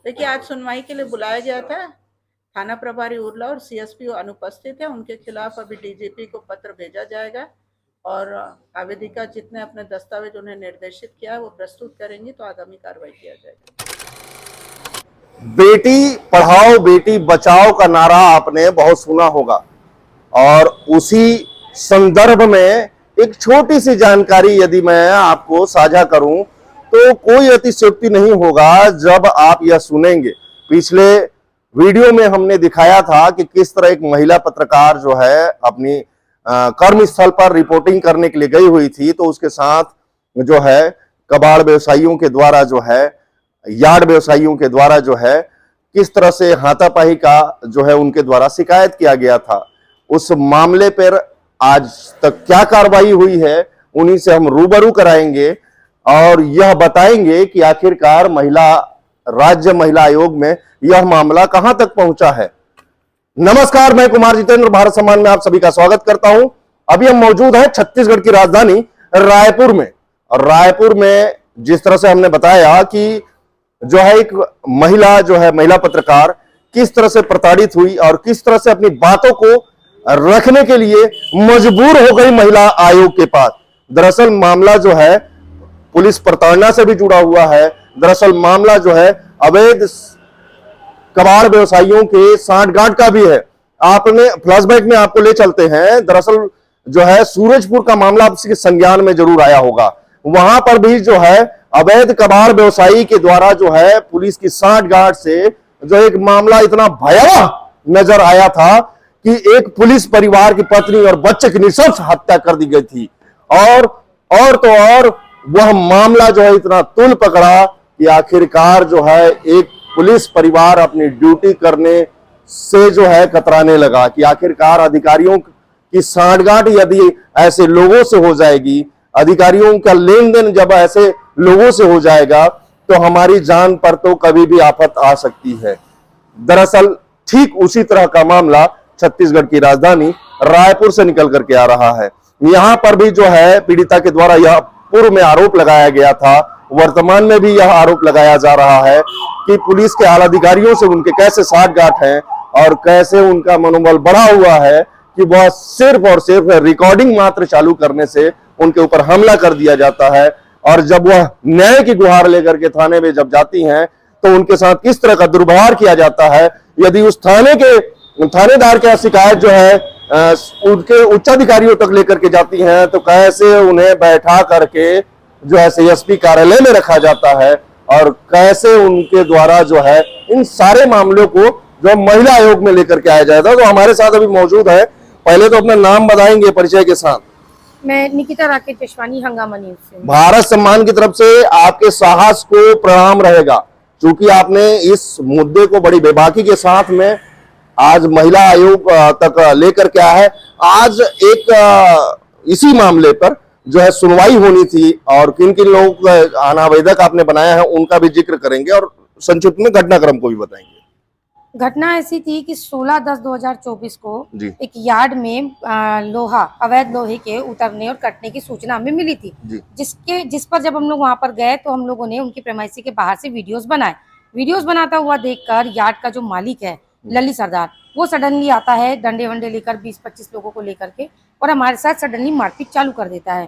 देखिए, आज सुनवाई के लिए बुलाया गया था। थाना प्रभारी उरला और सीएसपी अनुपस्थित है। उनके खिलाफ अभी डीजीपी को पत्र भेजा जाएगा और आवेदिका जितने अपने दस्तावेज उन्हें निर्देशित किया है वो प्रस्तुत करेंगी, तो आगामी कार्रवाई किया जाएगा। बेटी पढ़ाओ बेटी बचाओ का नारा आपने बहुत सुना होगा और उसी संदर्भ में एक छोटी सी जानकारी यदि मैं आपको साझा करूं तो कोई अतिशयोक्ति नहीं होगा जब आप यह सुनेंगे। पिछले वीडियो में हमने दिखाया था कि किस तरह एक महिला पत्रकार जो है अपनी कर्मस्थल पर रिपोर्टिंग करने के लिए गई हुई थी, तो उसके साथ जो है कबाड़ व्यवसायियों के द्वारा जो है यार्ड व्यवसायियों के द्वारा जो है किस तरह से हाथापाई का जो है उनके द्वारा शिकायत किया गया था। उस मामले पर आज तक क्या कार्रवाई हुई है उन्हीं से हम रूबरू कराएंगे और यह बताएंगे कि आखिरकार राज्य महिला आयोग में यह मामला कहां तक पहुंचा है। नमस्कार, मैं कुमार जितेंद्र भारत सम्मान में आप सभी का स्वागत करता हूं। अभी हम मौजूद हैं छत्तीसगढ़ की राजधानी रायपुर में और रायपुर में जिस तरह से हमने बताया कि जो है एक महिला पत्रकार किस तरह से प्रताड़ित हुई और किस तरह से अपनी बातों को रखने के लिए मजबूर हो गई महिला आयोग के पास। दरअसल मामला जो है पुलिस प्रताड़ना से भी जुड़ा हुआ है। दरअसल मामला जो है अवैध कबाड़ व्यवसायियों के सांठगांठ का भी है। आपने फ्लैशबैक में आपको ले चलते हैं। दरअसल जो है सूरजपुर का मामला आपके संज्ञान में जरूर आया होगा। वहां पर भी जो है अवैध कबाड़ व्यवसायी के द्वारा जो है पुलिस की सांठगांठ से जो एक मामला इतना भयावह नजर आया था कि एक पुलिस परिवार की पत्नी और बच्चे की नृशंस हत्या कर दी गई थी। और वह मामला जो है इतना तूल पकड़ा कि आखिरकार जो है एक पुलिस परिवार अपनी ड्यूटी करने से जो है कतराने लगा कि आखिरकार अधिकारियों की सांठगांठ यदि ऐसे लोगों से हो जाएगी, अधिकारियों का लेन देन जब ऐसे लोगों से हो जाएगा तो हमारी जान पर तो कभी भी आफत आ सकती है। दरअसल ठीक उसी तरह का मामला छत्तीसगढ़ की राजधानी रायपुर से निकल करके आ रहा है। यहां पर भी जो है पीड़िता के द्वारा यह पूर्व में आरोप लगाया गया था, वर्तमान में भी यह आरोप लगाया जा रहा है कि पुलिस के आला अधिकारियों से उनके कैसे सांठगांठ हैं और कैसे उनका मनोबल बढ़ा हुआ है कि वह सिर्फ और सिर्फ रिकॉर्डिंग मात्र चालू करने से उनके ऊपर हमला कर दिया जाता है। और जब वह न्याय की गुहार लेकर के थाने में जब जाती हैं तो उनके साथ किस तरह का दुर्व्यवहार किया जाता है। यदि उस थानेदार की शिकायत जो है उनके उच्चाधिकारियों तक लेकर के जाती हैं तो कैसे उन्हें बैठा करके जो है सीएसपी कार्यालय में रखा जाता है और कैसे उनके द्वारा जो है इन सारे मामलों को जो महिला आयोग में लेकर के आया जाता है। तो हमारे साथ अभी मौजूद है, पहले तो अपना नाम बताएंगे परिचय के साथ। मैं निकिता राकेश जशवानी, हंगामा न्यूज से। भारत सम्मान की तरफ से आपके साहस को प्रणाम रहेगा, क्योंकि आपने इस मुद्दे को बड़ी बेबाकी के साथ में आज महिला आयोग तक लेकर के आया है। आज एक इसी मामले पर जो है सुनवाई होनी थी और किन किन लोगों को अनावेदक आपने बनाया है उनका भी जिक्र करेंगे और संक्षिप्त में घटनाक्रम को भी बताएंगे। घटना ऐसी थी कि 16/10/2024 को एक यार्ड में अवैध लोहे के उतरने और कटने की सूचना हमें मिली थी, जिस पर जब हम लोग वहां पर गए तो हम लोगों ने उनकी प्रेमाइसी के बाहर से वीडियोस बनाए। वीडियोस बनाता हुआ देखकर यार्ड का जो मालिक है लली सरदार, वो सडनली आता है डंडे वंडे लेकर 20-25 लोगों को लेकर के और हमारे साथ सडनली मारपीट चालू कर देता है।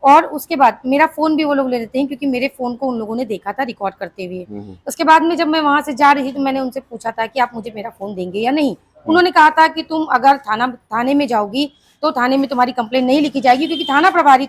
और उसके बाद मेरा फोन भी वो लोग ले लेते हैं क्योंकि मेरे फोन को उन लोगों ने देखा था रिकॉर्ड करते हुए। उसके बाद में जब मैं वहां से जा रही थी तो मैंने उनसे पूछा था कि आप मुझे मेरा फोन देंगे या नहीं। उन्होंने कहा था कि तुम अगर थाने में जाओगी तो थाने में तुम्हारी कंप्लेंट नहीं लिखी जाएगी, क्योंकि थाना प्रभारी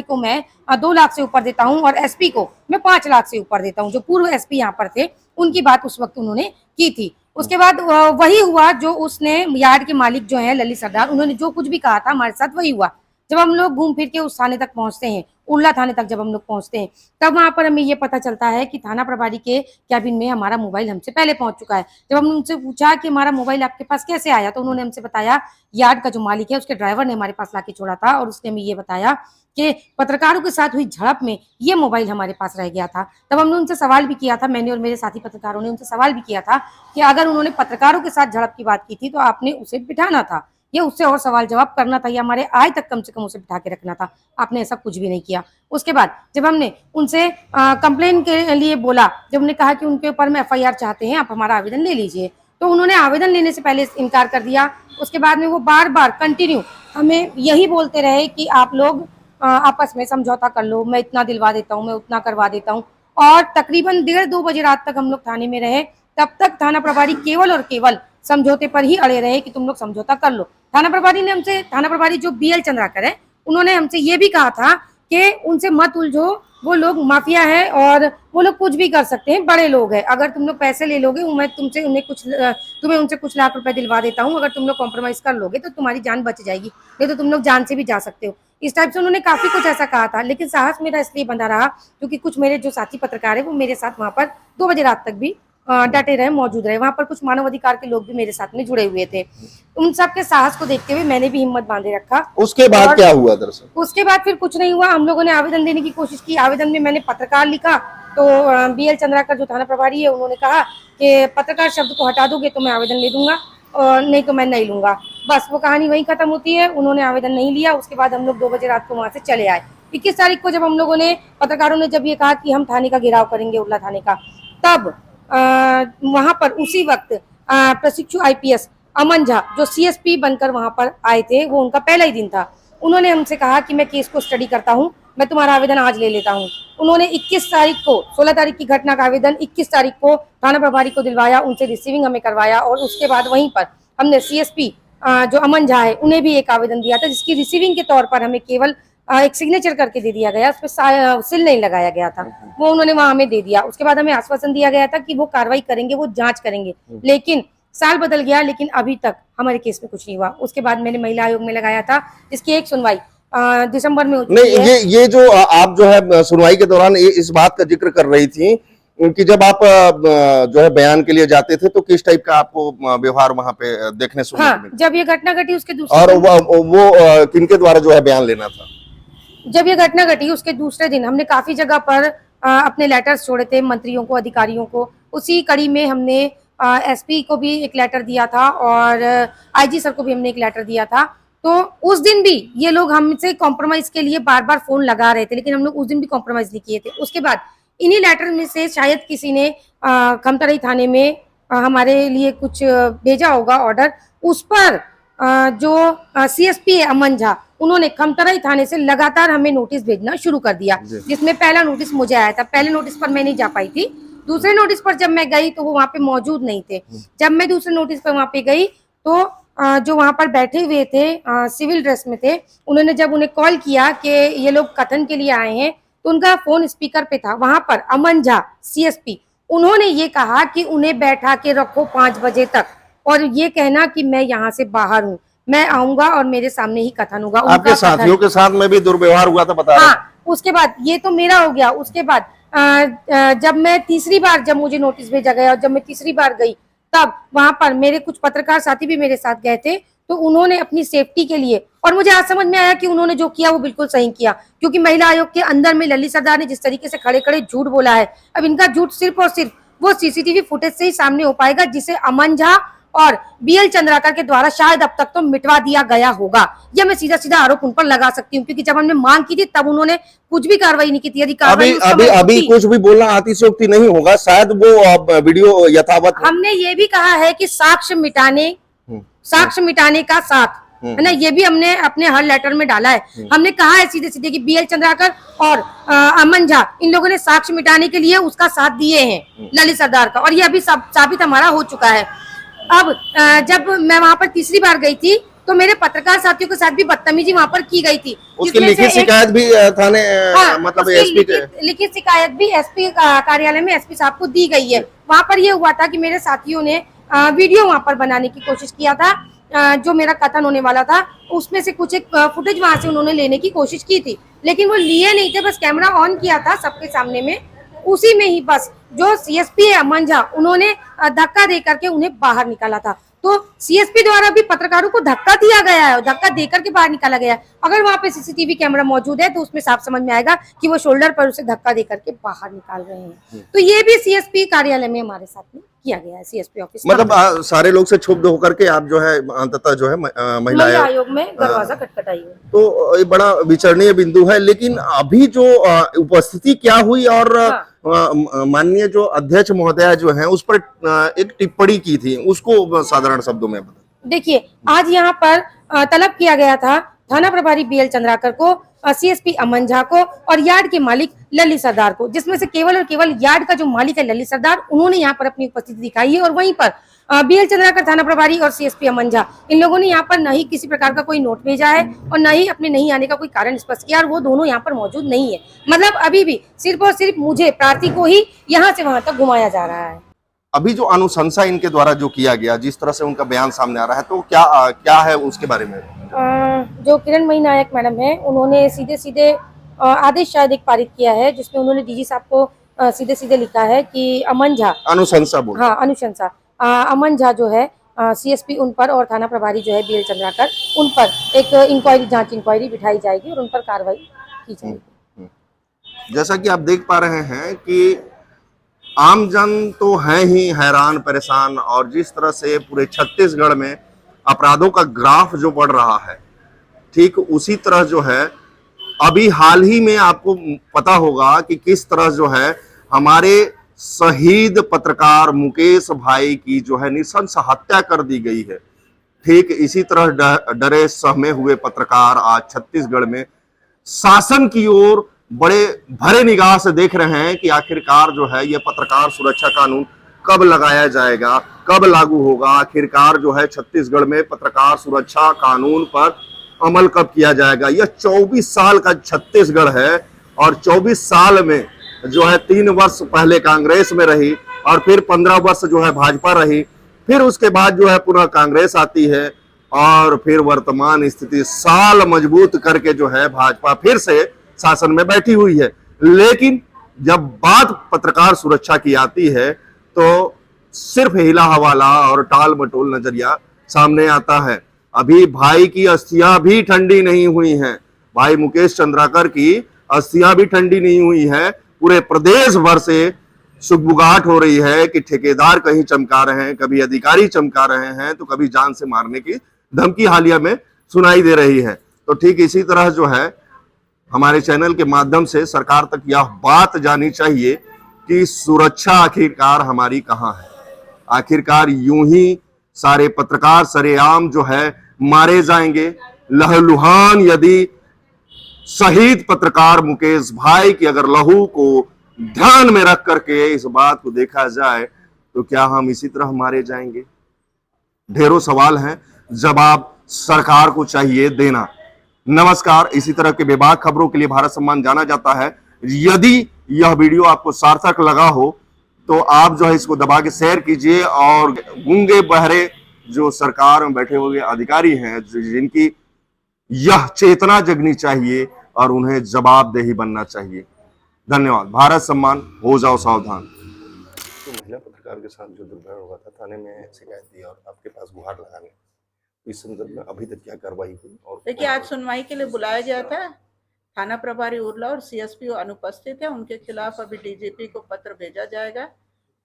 को मैं 2 लाख से ऊपर देता हूँ और एसपी को मैं 5 लाख से ऊपर देता हूँ। जो पूर्व एसपी यहाँ पर थे उनकी बात उस वक्त उन्होंने की थी। उसके बाद वही हुआ जो उसने यार्ड के मालिक जो है लली सरदार, उन्होंने जो कुछ भी कहा था हमारे साथ वही हुआ। जब हम लोग घूम फिर के उस थाने तक पहुंचते हैं, उरला थाने तक जब हम लोग पहुंचते हैं, तब वहां पर हमें ये पता चलता है कि थाना प्रभारी के कैबिन में हमारा मोबाइल हमसे पहले पहुंच चुका है। जब हमने उनसे पूछा कि हमारा मोबाइल आपके पास कैसे आया, तो उन्होंने हमसे बताया यार्ड का जो मालिक है उसके ड्राइवर ने हमारे पास लाके छोड़ा था और उसने हमें ये बताया कि पत्रकारों के साथ हुई झड़प में ये मोबाइल हमारे पास रह गया था। तब हमने उनसे सवाल भी किया था, मैंने और मेरे साथी पत्रकारों ने उनसे सवाल भी किया था कि अगर उन्होंने पत्रकारों के साथ झड़प की बात की थी तो आपने उसे बिठाना था, ये उससे और सवाल जवाब करना था या हमारे आय तक कम से कम उसे बिठा के रखना था। आपने ऐसा कुछ भी नहीं किया। उसके बाद जब हमने उनसे कंप्लेन के लिए बोला, जब हमने कहा कि उनके ऊपर में FIR चाहते हैं, आप हमारा आवेदन ले लीजिए, तो उन्होंने आवेदन लेने से पहले इनकार कर दिया। उसके बाद में वो बार बार कंटिन्यू हमें यही बोलते रहे कि आप लोग आपस में समझौता कर लो, मैं इतना दिलवा देता हूँ, मैं उतना करवा देता हूँ। और तकरीबन 1:30-2 बजे रात तक हम लोग थाने में रहे। तब तक थाना प्रभारी केवल और केवल समझौते पर ही अड़े रहे कि तुम लोग समझौता कर लो। थाना प्रभारी जो BL चंद्राकर है, उन्होंने हमसे ये भी कहा था कि उनसे मत उलझो, वो लोग माफिया है और वो लोग कुछ भी कर सकते हैं, बड़े लोग हैं, अगर तुम लोग पैसे ले लोगे मैं तुम्हें उनसे कुछ लाख रुपए दिलवा देता हूँ, अगर तुम लोग कॉम्प्रोमाइज कर लोगे तो तुम्हारी जान बच जाएगी, नहीं तो तुम लोग जान से भी जा सकते हो। इस टाइप से उन्होंने काफी कुछ ऐसा कहा था। लेकिन साहस मेरा इसलिए बंधा रहा क्योंकि कुछ मेरे जो साथी पत्रकार है वो मेरे साथ वहां पर 2 बजे रात तक भी डटे रहे, मौजूद रहे। वहां पर कुछ मानव अधिकार के लोग भी मेरे साथ में जुड़े हुए थे। उन सब के साहस को देखते हुए मैंने भी हिम्मत बांधे रखा। उसके बाद क्या हुआ दरअसल? उसके बाद फिर कुछ नहीं हुआ। हम लोगों ने आवेदन देने की कोशिश की। आवेदन में मैंने पत्रकार लिखा, तो BL चंद्राकर जो थाना प्रभारी है उन्होंने कहा कि पत्रकार शब्द को हटा दोगे तो मैं आवेदन ले दूंगा और नहीं तो मैं नहीं लूंगा। बस वो कहानी वहीं खत्म होती है। उन्होंने आवेदन नहीं लिया। उसके बाद हम लोग 2 बजे रात को वहां से चले आए। 21 तारीख को जब हम लोगों ने, पत्रकारों ने जब ये कहा कि हम थाने का घेराव करेंगे, उर्ला थाने का, तब वहां पर उसी वक्त प्रशिक्षु IPS अमन झा जो CSP बनकर वहां पर आए थे, वो उनका पहला ही दिन था। उन्होंने हमसे कहा कि मैं केस को स्टडी करता हूं, मैं तुम्हारा आवेदन आज ले लेता हूं। उन्होंने 21 तारीख को, 16 तारीख की घटना का आवेदन 21 तारीख को थाना प्रभारी को दिलवाया, उनसे रिसीविंग हमें करवाया और उसके बाद वहीं पर हमने CSP जो अमन झा है उन्हें भी एक आवेदन दिया था, जिसकी रिसीविंग के तौर पर हमें केवल एक सिग्नेचर करके दे दिया गया, उस पर सील नहीं लगाया गया था, वो उन्होंने वहां हमें दे दिया। उसके बाद हमें आश्वासन दिया गया था कि वो कार्रवाई करेंगे, वो जांच करेंगे। लेकिन साल बदल गया, लेकिन अभी तक हमारे केस में कुछ नहीं हुआ। उसके बाद मैंने महिला आयोग में लगाया था, जिसकी एक सुनवाई दिसंबर में हो चुकी है। ये जो आप जो है सुनवाई के दौरान इस बात का जिक्र कर रही थी कि जब आप जो है बयान के लिए जाते थे तो किस टाइप का आपको व्यवहार वहां पे देखने सुनने को मिला? जब ये घटना घटी उसके दूसरे और वो किनके द्वारा जो है बयान लेना था? जब ये घटना घटी उसके दूसरे दिन हमने काफी जगह पर अपने लेटर्स छोड़े थे मंत्रियों को, अधिकारियों को। उसी कड़ी में हमने SP को भी एक लेटर दिया था और IG सर को भी हमने एक लेटर दिया था। तो उस दिन भी ये लोग हमसे कॉम्प्रोमाइज के लिए बार बार फोन लगा रहे थे, लेकिन हम लोग उस दिन भी कॉम्प्रोमाइज नहीं किए थे। उसके बाद इन्हीं लेटर में से शायद किसी ने खमतराई थाने में हमारे लिए कुछ भेजा होगा ऑर्डर, उस पर जो CSP है अमन झा, उन्होंने खमतराई थाने से लगातार हमें नोटिस भेजना शुरू कर दिया, जिसमें पहला नोटिस मुझे आया था। पहले नोटिस पर मैं नहीं जा पाई थी, दूसरे नोटिस पर जब मैं गई तो वो वहां पे मौजूद नहीं थे। जब मैं दूसरे नोटिस पर वहां पे गई तो जो वहां पर बैठे हुए थे सिविल ड्रेस में थे, उन्होंने जब उन्हें कॉल किया कि ये लोग कथन के लिए आए हैं, तो उनका फोन स्पीकर पे था। वहां पर अमन झा CSP उन्होंने ये कहा कि उन्हें बैठा के रखो 5 बजे तक, और ये कहना कि मैं यहाँ से बाहर हूँ, मैं आऊंगा और मेरे सामने ही कथन होगा। आपके साथियों के साथ में भी दुर्व्यवहार हुआ था, बता रहे? हाँ, उसके बाद ये तो मेरा हो गया। उसके बाद जब मैं तीसरी बार, जब मुझे नोटिस भेजा गया और जब मैं तीसरी बार गई, तब वहां पर मेरे कुछ पत्रकार साथी भी मेरे साथ गए थे। तो उन्होंने अपनी सेफ्टी के लिए, और मुझे आज समझ में आया कि उन्होंने जो किया वो बिल्कुल सही किया, क्योंकि महिला आयोग के अंदर में ललित सरदार ने जिस तरीके से खड़े खड़े झूठ बोला है, अब इनका झूठ सिर्फ और सिर्फ वो CCTV फुटेज से ही सामने हो पाएगा, जिसे अमन झा और BL चंद्राकर के द्वारा शायद अब तक तो मिटवा दिया गया होगा। यह मैं सीधा सीधा आरोप उन पर लगा सकती हूँ, क्योंकि जब हमने मांग की थी तब उन्होंने कुछ भी कार्रवाई नहीं की थी। यदि अभी कुछ भी बोलना अतिशयोक्ति नहीं होगा, शायद वो वीडियो यथावत। हमने ये भी कहा है कि साक्ष्य मिटाने का साथ है ना, ये भी हमने अपने हर लेटर में डाला है। हमने कहा है सीधे सीधे कि BL चंद्राकर और अमन झा, इन लोगों ने साक्ष्य मिटाने के लिए उसका साथ दिए हैं ललित सरदार का, और ये अभी साबित हमारा हो चुका है। अब जब मैं वहां पर तीसरी बार गई थी तो मेरे पत्रकार साथियों के साथ भी बदतमीजी वहां पर की गई थी। उसकी लिखित शिकायत भी थाने मतलब SP लिखित शिकायत भी SP कार्यालय में SP साहब को दी गई है। वहां पर ये हुआ था कि मेरे साथियों ने वीडियो वहां पर बनाने की कोशिश किया था, जो मेरा कथन होने वाला था उसमें से कुछ एक फुटेज वहां से उन्होंने लेने की कोशिश की थी, लेकिन वो लिए नहीं थे, बस कैमरा ऑन किया था सबके सामने में। उसी में ही बस जो CSP है अमन झा, उन्होंने धक्का दे करके उन्हें बाहर निकाला था। तो CSP द्वारा भी पत्रकारों को धक्का दिया गया है, धक्का देकर के बाहर निकाला गया है। अगर वहां पे CCTV कैमरा मौजूद है तो उसमें साफ समझ में आएगा कि वो शोल्डर पर उसे धक्का देकर के बाहर निकाल रहे हैं। तो ये भी CSP कार्यालय में हमारे साथ में किया गया है सीएसपी ऑफिस। मतलब सारे लोग से क्षुब्ध होकर के आप जो है अंततः जो है महिला महिला आयोग में दरवाजा खटखटाई है। तो ये बड़ा विचारणीय बिंदु है। लेकिन अभी जो उपस्थिति क्या हुई और माननीय जो अध्यक्ष महोदया जो है उस पर एक टिप्पणी की थी, उसको साधारण शब्दों में बताएं। देखिए, आज यहाँ पर तलब किया गया था थाना प्रभारी बीएल चंद्राकर को, सीएसपी अमन झा को और यार्ड के मालिक ललित सरदार को, जिसमें से केवल और केवल यार्ड का जो मालिक है ललित सरदार, उन्होंने यहाँ पर अपनी उपस्थिति दिखाई है। और वहीं पर बीएल चंद्राकर थाना प्रभारी और सीएसपी अमन झा, इन लोगों ने यहाँ पर न ही किसी प्रकार का कोई नोट भेजा है और न ही अपने नहीं आने का कोई कारण स्पष्ट किया, और वो दोनों यहाँ पर मौजूद नहीं है। मतलब अभी भी सिर्फ और सिर्फ मुझे प्रार्थी को ही यहाँ से वहां तक घुमाया जा रहा है। अभी जो अनुशंसा इनके द्वारा जो किया गया, जिस तरह से उनका बयान सामने आ रहा है, तो क्या है उसके बारे में? जो किरणमयी नायक मैडम है, उन्होंने सीधे सीधे आदेश शायद एक पारित किया है, जिसमें उन्होंने डीजी साहब को सीधे सीधे लिखा है कि अमन झा, अनुशंसा बोल, हाँ अनुशंसा, अमन झा जो है सीएसपी उन पर और थाना प्रभारी जो है बीएल चंद्राकर, उन पर एक इंक्वायरी, जांच इंक्वायरी बिठाई जाएगी और उन पर कार्रवाई की जाएगी। जैसा कि आप देख पा रहे हैं कि आम जन तो है ही हैरान परेशान, और जिस तरह से पूरे छत्तीसगढ़ में अपराधों का ग्राफ जो बढ़ रहा है, ठीक उसी तरह जो है अभी हाल ही में आपको पता होगा कि किस तरह जो है हमारे शहीद पत्रकार मुकेश भाई की जो है नृशंस हत्या कर दी गई है। ठीक इसी तरह डरे सहमे हुए पत्रकार आज छत्तीसगढ़ में शासन की ओर बड़े भरे निगाह से देख रहे हैं कि आखिरकार जो है यह पत्रकार सुरक्षा कानून कब लगाया जाएगा, कब लागू होगा, आखिरकार जो है छत्तीसगढ़ में पत्रकार सुरक्षा कानून पर अमल कब किया जाएगा। यह 24 साल का छत्तीसगढ़ है और 24 साल में जो है 3 वर्ष पहले कांग्रेस में रही और फिर 15 वर्ष जो है भाजपा रही, फिर उसके बाद जो है पुनः कांग्रेस आती है और फिर वर्तमान स्थिति साल मजबूत करके जो है भाजपा फिर से शासन में बैठी हुई है। लेकिन जब बात पत्रकार सुरक्षा की आती है तो सिर्फ हिला हवाला और टाल मटोल नजरिया सामने आता है। अभी भाई की अस्थियां भी ठंडी नहीं हुई हैं, भाई मुकेश चंद्राकर की अस्थियां भी ठंडी नहीं हुई है। पूरे प्रदेश भर से सुगबुगाहट हो रही है कि ठेकेदार कहीं चमका रहे हैं, कभी अधिकारी चमका रहे हैं, तो कभी जान से मारने की धमकी हालिया में सुनाई दे रही है। तो ठीक इसी तरह जो है हमारे चैनल के माध्यम से सरकार तक यह बात जानी चाहिए कि सुरक्षा आखिरकार हमारी कहां है। आखिरकार यूं ही सारे पत्रकार सरेआम जो है मारे जाएंगे। लहलुहान यदि शहीद पत्रकार मुकेश भाई की अगर लहू को ध्यान में रख करके इस बात को देखा जाए तो क्या हम इसी तरह मारे जाएंगे? ढेरों सवाल हैं, जवाब सरकार को चाहिए देना। नमस्कार, इसी तरह के बेबाक खबरों के लिए भारत सम्मान जाना जाता है। यदि यह वीडियो आपको सार्थक लगा हो तो आप जो है इसको दबा के शेयर कीजिए और गूंगे बहरे जो सरकार में बैठे हुए अधिकारी हैं, जिनकी यह चेतना जगनी चाहिए और उन्हें जवाबदेही बनना चाहिए। धन्यवाद। भारत सम्मान, हो जाओ सावधान। तो महिला पत्रकार के साथ जो दुर्घटना हुआ था, थाने में शिकायत दी और आपके पास गुहार लगाने, इस संदर्भ में अभी तक क्या कार्रवाई हुई? और देखिए, आज सुनवाई के लिए बुलाया गया था, थाना प्रभारी उरला और सीएसपी अनुपस्थित है। उनके खिलाफ अभी डीजीपी को पत्र भेजा जाएगा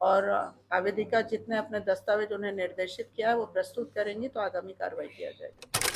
और आवेदिका जितने अपने दस्तावेज उन्हें निर्देशित किया है वो प्रस्तुत करेंगी, तो आगामी कार्रवाई किया जाएगा।